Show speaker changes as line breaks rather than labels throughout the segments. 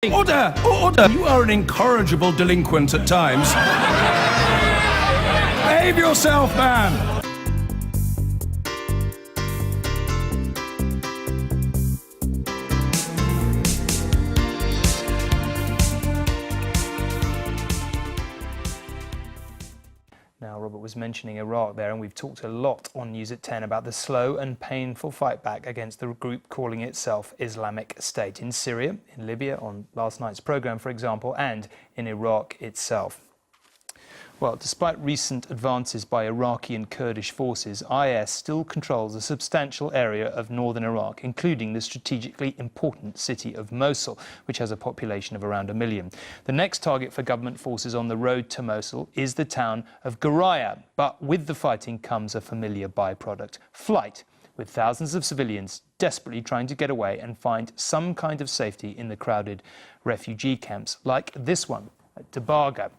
Order! Order! You are an incorrigible delinquent at times. Behave yourself, man!
Now, Robert was mentioning Iraq there, and we've talked a lot on News at 10 about the slow and painful fight back against the group calling itself Islamic State in Syria, in Libya, on last night's programme, for example, and in Iraq itself. Well, despite recent advances by Iraqi and Kurdish forces, IS still controls a substantial area of northern Iraq, including the strategically important city of Mosul, which has a population of around 1 million. The next target for government forces on the road to Mosul is the town of Ghuraya. But with the fighting comes a familiar byproduct: flight, with thousands of civilians desperately trying to get away and find some kind of safety in the crowded refugee camps, like this one at Tabaga.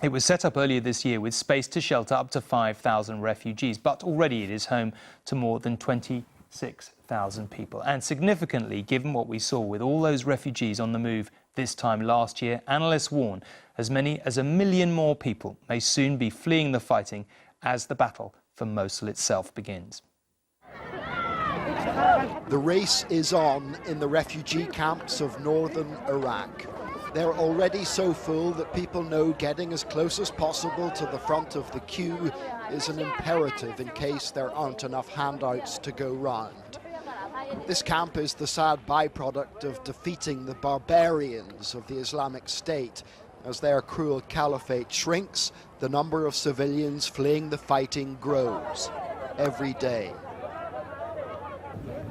It was set up earlier this year with space to shelter up to 5,000 refugees, but already it is home to more than 26,000 people. And significantly, given what we saw with all those refugees on the move this time last year, analysts warn as many as 1 million more people may soon be fleeing the fighting as the battle for Mosul itself begins.
The race is on in the refugee camps of northern Iraq. They're already so full that people know getting as close as possible to the front of the queue is an imperative in case there aren't enough handouts to go round. This camp is the sad byproduct of defeating the barbarians of the Islamic State. As their cruel caliphate shrinks, the number of civilians fleeing the fighting grows every day.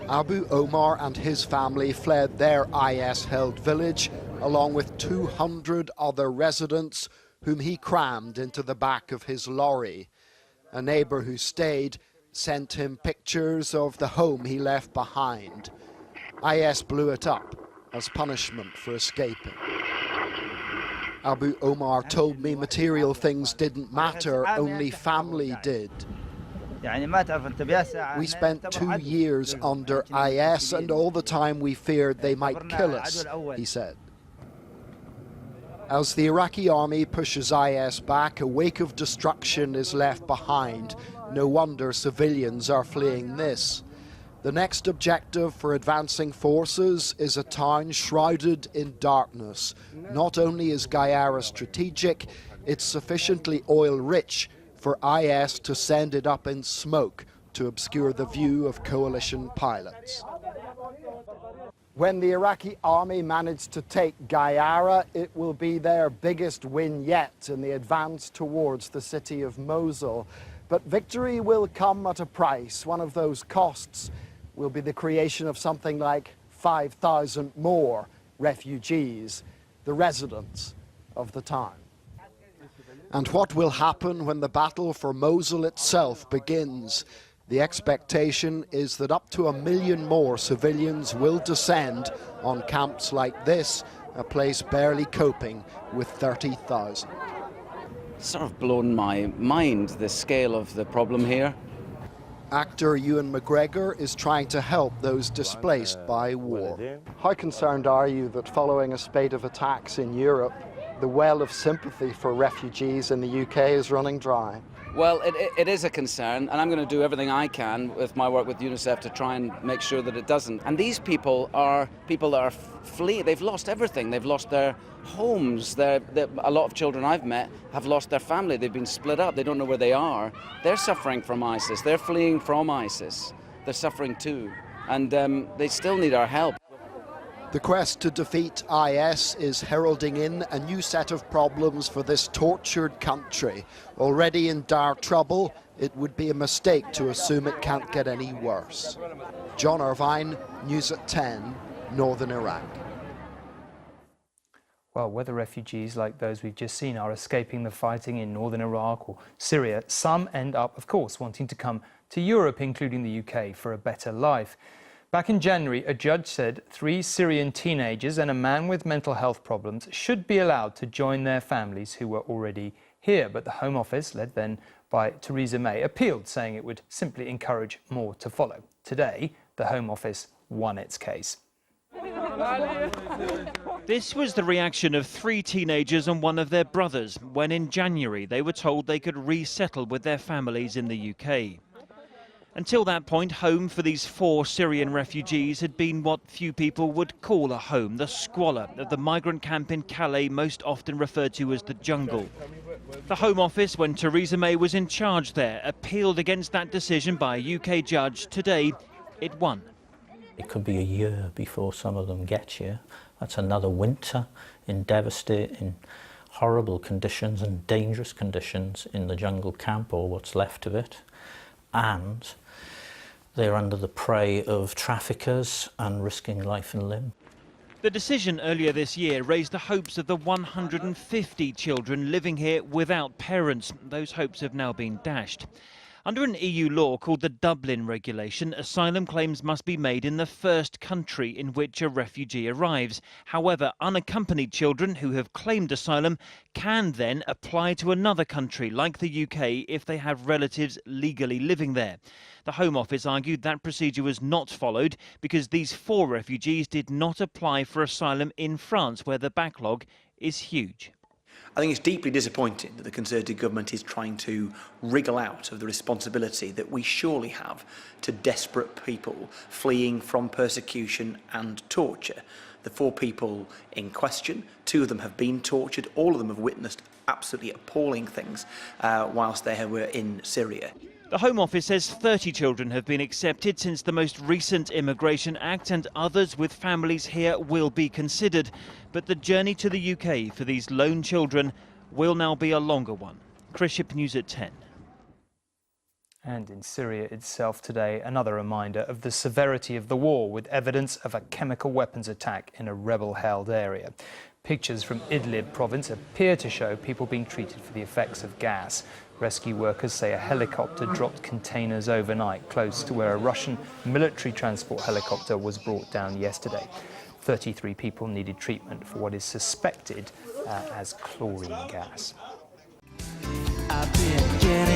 Abu Omar and his family fled their IS-held village along with 200 other residents whom he crammed into the back of his lorry. A neighbour who stayed sent him pictures of the home he left behind. IS blew it up as punishment for escaping. Abu Omar told me material things didn't matter, only family did. We spent 2 years under IS, and all the time we feared they might kill us, he said. As the Iraqi army pushes IS back, a wake of destruction is left behind. No wonder civilians are fleeing this. The next objective for advancing forces is a town shrouded in darkness. Not only is Ghuraya strategic, it's sufficiently oil-rich for IS to send it up in smoke to obscure the view of coalition pilots. When the Iraqi army managed to take Ghuraya, it will be their biggest win yet in the advance towards the city of Mosul. But victory will come at a price. One of those costs will be the creation of something like 5,000 more refugees, the residents of the town. And what will happen when the battle for Mosul itself begins? The expectation is that up to 1 million more civilians will descend on camps like this, a place barely coping with 30,000.
It's sort of blown my mind, the scale of the problem here.
Actor Ewan McGregor is trying to help those displaced by war. How concerned are you that following a spate of attacks in Europe, the well of sympathy for refugees in the UK is running dry?
Well, it is a concern, and I'm going to do everything I can with my work with UNICEF to try and make sure that it doesn't. And these people that are fleeing. They've lost everything. They've lost their homes. A lot of children I've met have lost their family. They've been split up. They don't know where they are. They're suffering from ISIS. They're fleeing from ISIS. They're suffering too. And they still need our help.
The quest to defeat IS is heralding in a new set of problems for this tortured country. Already in dire trouble, it would be a mistake to assume it can't get any worse. John Irvine, News at 10, Northern Iraq.
Well, whether refugees like those we've just seen are escaping the fighting in northern Iraq or Syria, some end up, of course, wanting to come to Europe, including the UK, for a better life. Back in January, a judge said 3 Syrian teenagers and a man with mental health problems should be allowed to join their families who were already here. But the Home Office, led then by Theresa May, appealed, saying it would simply encourage more to follow. Today, the Home Office won its case.
This was the reaction of 3 teenagers and one of their brothers when in January they were told they could resettle with their families in the UK. Until that point, home for these 4 Syrian refugees had been what few people would call a home, the squalor of the migrant camp in Calais, most often referred to as the jungle. The Home Office, when Theresa May was in charge there, appealed against that decision by a UK judge. Today, it won.
It could be a year before some of them get here. That's another winter in devastating, horrible conditions and dangerous conditions in the jungle camp, or what's left of it. And they're under the prey of traffickers and risking life and limb.
The decision earlier this year raised the hopes of the 150 children living here without parents. Those hopes have now been dashed. Under an EU law called the Dublin Regulation, asylum claims must be made in the first country in which a refugee arrives. However, unaccompanied children who have claimed asylum can then apply to another country, like the UK, if they have relatives legally living there. The Home Office argued that procedure was not followed because these 4 refugees did not apply for asylum in France, where the backlog is huge.
I think it's deeply disappointing that the Conservative government is trying to wriggle out of the responsibility that we surely have to desperate people fleeing from persecution and torture. The 4 people in question, 2 of them have been tortured, all of them have witnessed absolutely appalling things whilst they were in Syria.
The Home Office says 30 children have been accepted since the most recent Immigration Act, and others with families here will be considered. But the journey to the UK for these lone children will now be a longer one. Chris Ship, News at 10.
And in Syria itself today, another reminder of the severity of the war, with evidence of a chemical weapons attack in a rebel-held area. Pictures from Idlib province appear to show people being treated for the effects of gas. Rescue workers say a helicopter dropped containers overnight close to where a Russian military transport helicopter was brought down yesterday. 33 people needed treatment for what is suspected as chlorine gas.
I've been getting